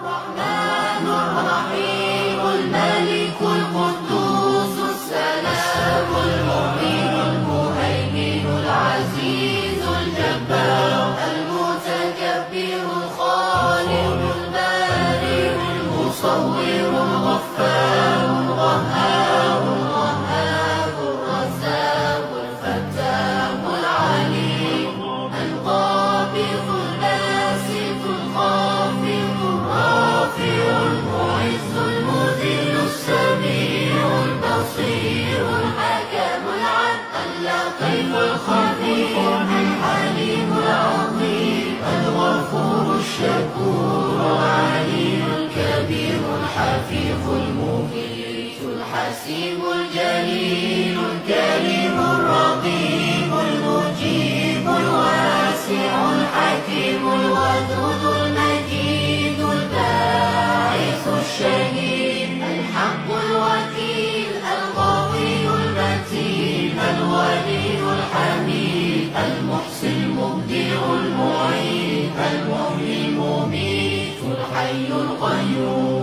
الرحمن الرحيم الملك القدوس السلام المؤمن المهيمن العزيز الجبار المتكبر الخالق البارئ المصور الغفار القهار الوهاب الرزاق الفتاح العليم القابض الباسط الخافض الرافع المعز المذل السميع البصير الحكم العدل اللطيف الخبير الحليم العظيم الغفور الشكور العلي الكبير الحفيظ المميت الحسيب الجليل الكريم الرقيب المجيب الواسع الحكيم الودود المجيد الباعث الشهيد الحق الوكيل القوي المتين الولي الحميد المحسن المبدع المعيد المحيي المميت الحي القيوم